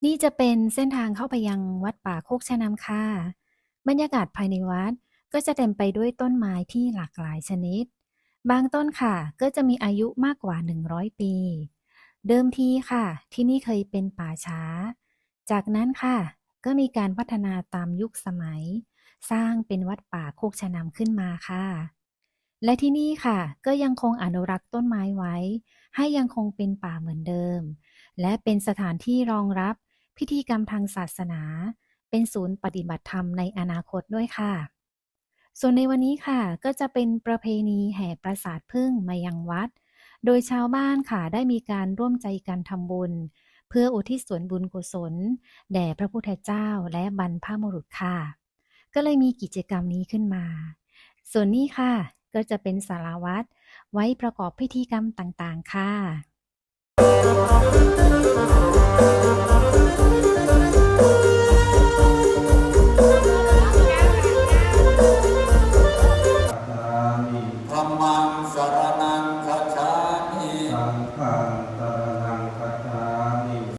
นี่จะเป็นเส้นทางเข้าไปยังวัดป่าโคกชะนำค่ะบรรยากาศภายในวัดก็จะเต็มไปด้วยต้นไม้ที่หลากหลายชนิดบางต้นค่ะก็จะมีอายุมากกว่า100ปีเดิมทีค่ะที่นี่เคยเป็นป่าช้าจากนั้นค่ะก็มีการพัฒนาตามยุคสมัยสร้างเป็นวัดป่าโคกชะนำขึ้นมาค่ะและที่นี่ค่ะก็ยังคงอนุรักษ์ต้นไม้ไว้ให้ยังคงเป็นป่าเหมือนเดิม และเป็นสถานที่รองรับพิธีกรรมทางศาสนาเป็นศูนย์ปฏิบัติธรรมในอนาคตด้วยค่ะส่วนในวันนี้ค่ะก็จะเป็นประเพณีแห่ปราสาทผึ้งมายังวัดโดยชาวบ้านค่ะได้มีการร่วมใจกันทำบุญเพื่ออุทิศส่วนบุญกุศลแด่พระพุทธเจ้าและบรรพบุรุษค่ะก็เลยมีกิจกรรมนี้ขึ้นมาส่วนนี้ค่ะก็จะเป็นศาลาวัดไว้ประกอบพิธีกรรมต่างๆค่ะ